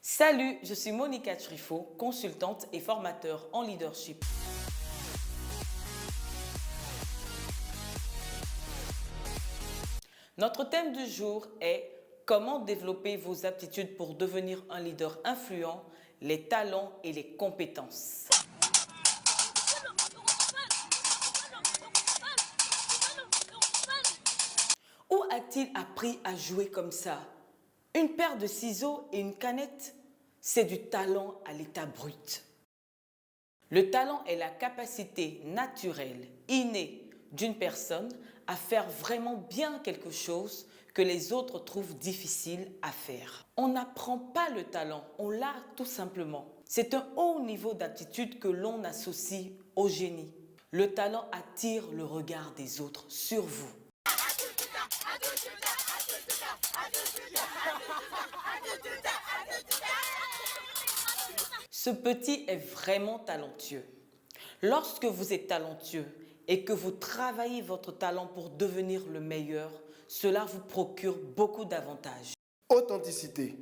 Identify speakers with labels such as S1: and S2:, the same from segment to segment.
S1: Salut, je suis Monica Trifot, consultante et formateur en leadership. Notre thème du jour est comment développer vos aptitudes pour devenir un leader influent, les talents et les compétences. Où a-t-il appris à jouer comme ça? Une paire de ciseaux et une canette, c'est du talent à l'état brut. Le talent est la capacité naturelle, innée d'une personne à faire vraiment bien quelque chose que les autres trouvent difficile à faire. On n'apprend pas le talent, on l'a tout simplement. C'est un haut niveau d'aptitude que l'on associe au génie. Le talent attire le regard des autres sur vous. Ce petit est vraiment talentueux. Lorsque vous êtes talentueux et que vous travaillez votre talent pour devenir le meilleur, cela vous procure beaucoup d'avantages.
S2: Authenticité.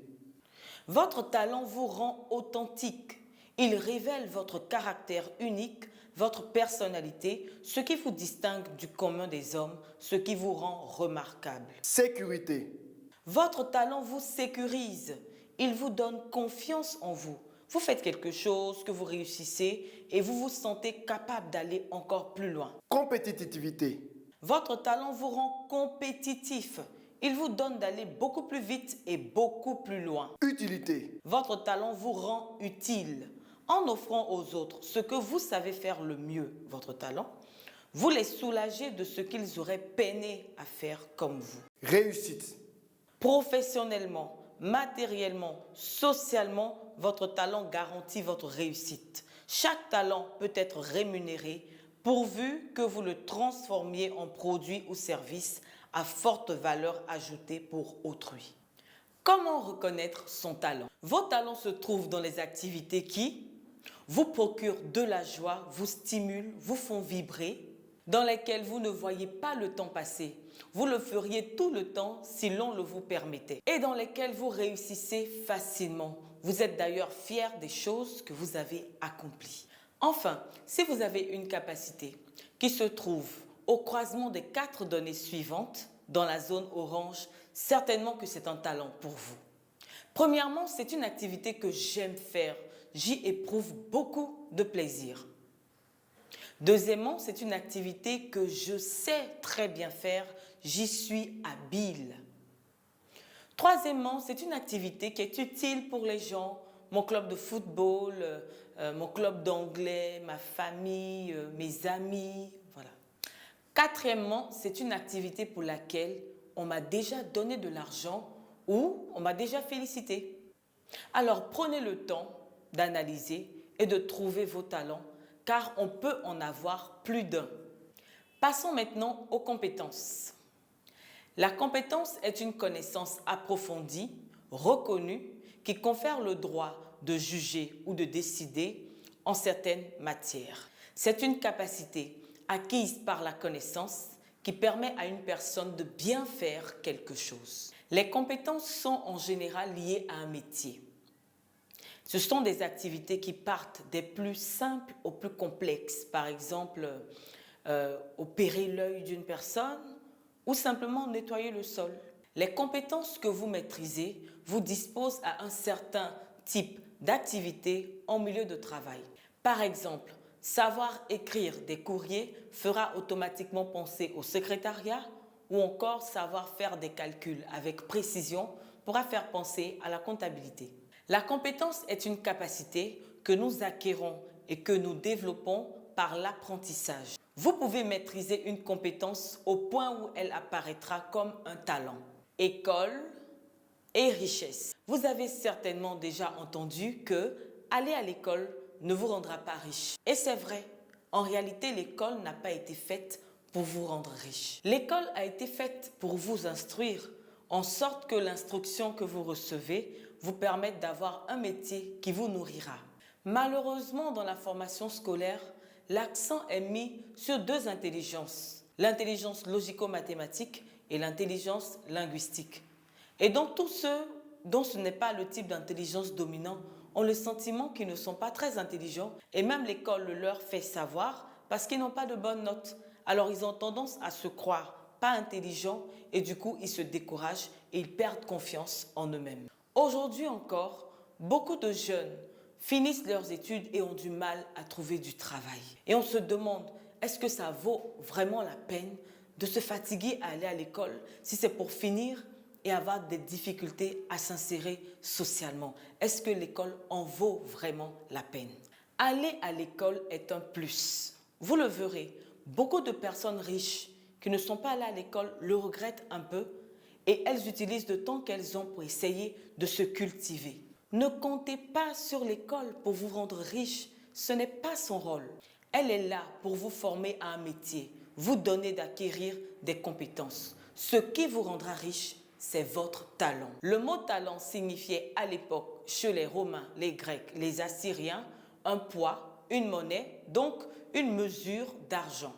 S1: Votre talent vous rend authentique. Il révèle votre caractère unique, votre personnalité, ce qui vous distingue du commun des hommes, ce qui vous rend remarquable.
S2: Sécurité.
S1: Votre talent vous sécurise. Il vous donne confiance en vous. Vous faites quelque chose, que vous réussissez et vous vous sentez capable d'aller encore plus loin.
S2: Compétitivité.
S1: Votre talent vous rend compétitif. Il vous donne d'aller beaucoup plus vite et beaucoup plus loin.
S2: Utilité.
S1: Votre talent vous rend utile. En offrant aux autres ce que vous savez faire le mieux, votre talent, vous les soulagez de ce qu'ils auraient peiné à faire comme vous.
S2: Réussite.
S1: Professionnellement, matériellement, socialement, votre talent garantit votre réussite. Chaque talent peut être rémunéré pourvu que vous le transformiez en produit ou service à forte valeur ajoutée pour autrui. Comment reconnaître son talent? Vos talents se trouvent dans les activités qui vous procurent de la joie, vous stimulent, vous font vibrer, dans lesquelles vous ne voyez pas le temps passer. Vous le feriez tout le temps si l'on le vous permettait. Et dans lesquelles vous réussissez facilement. Vous êtes d'ailleurs fier des choses que vous avez accomplies. Enfin, si vous avez une capacité qui se trouve au croisement des 4 données suivantes dans la zone orange, certainement que c'est un talent pour vous. Premièrement, c'est une activité que j'aime faire. J'y éprouve beaucoup de plaisir. Deuxièmement, c'est une activité que je sais très bien faire. J'y suis habile. Troisièmement, c'est une activité qui est utile pour les gens. Mon club de football, mon club d'anglais, ma famille, mes amis, voilà. Quatrièmement, c'est une activité pour laquelle on m'a déjà donné de l'argent ou on m'a déjà félicité. Alors prenez le temps d'analyser et de trouver vos talents car on peut en avoir plus d'un. Passons maintenant aux compétences. La compétence est une connaissance approfondie, reconnue, qui confère le droit de juger ou de décider en certaines matières. C'est une capacité acquise par la connaissance qui permet à une personne de bien faire quelque chose. Les compétences sont en général liées à un métier. Ce sont des activités qui partent des plus simples aux plus complexes. Par exemple, opérer l'œil d'une personne ou simplement nettoyer le sol. Les compétences que vous maîtrisez vous disposent à un certain type d'activité en milieu de travail. Par exemple, savoir écrire des courriers fera automatiquement penser au secrétariat ou encore savoir faire des calculs avec précision pourra faire penser à la comptabilité. La compétence est une capacité que nous acquérons et que nous développons par l'apprentissage. Vous pouvez maîtriser une compétence au point où elle apparaîtra comme un talent. École et richesse. Vous avez certainement déjà entendu que aller à l'école ne vous rendra pas riche. Et c'est vrai, en réalité, l'école n'a pas été faite pour vous rendre riche. L'école a été faite pour vous instruire, en sorte que l'instruction que vous recevez vous permette d'avoir un métier qui vous nourrira. Malheureusement, dans la formation scolaire, l'accent est mis sur 2 intelligences, l'intelligence logico-mathématique et l'intelligence linguistique. Et dans tous ceux dont ce n'est pas le type d'intelligence dominant ont le sentiment qu'ils ne sont pas très intelligents et même l'école le leur fait savoir parce qu'ils n'ont pas de bonnes notes. Alors ils ont tendance à se croire pas intelligents et du coup ils se découragent et ils perdent confiance en eux-mêmes. Aujourd'hui encore, beaucoup de jeunes finissent leurs études et ont du mal à trouver du travail. Et on se demande, est-ce que ça vaut vraiment la peine de se fatiguer à aller à l'école si c'est pour finir et avoir des difficultés à s'insérer socialement? Est-ce que l'école en vaut vraiment la peine? Aller à l'école est un plus. Vous le verrez, beaucoup de personnes riches qui ne sont pas allées à l'école le regrettent un peu et elles utilisent le temps qu'elles ont pour essayer de se cultiver. Ne comptez pas sur l'école pour vous rendre riche, ce n'est pas son rôle. Elle est là pour vous former à un métier, vous donner d'acquérir des compétences. Ce qui vous rendra riche, c'est votre talent. Le mot talent signifiait à l'époque, chez les Romains, les Grecs, les Assyriens, un poids, une monnaie, donc une mesure d'argent.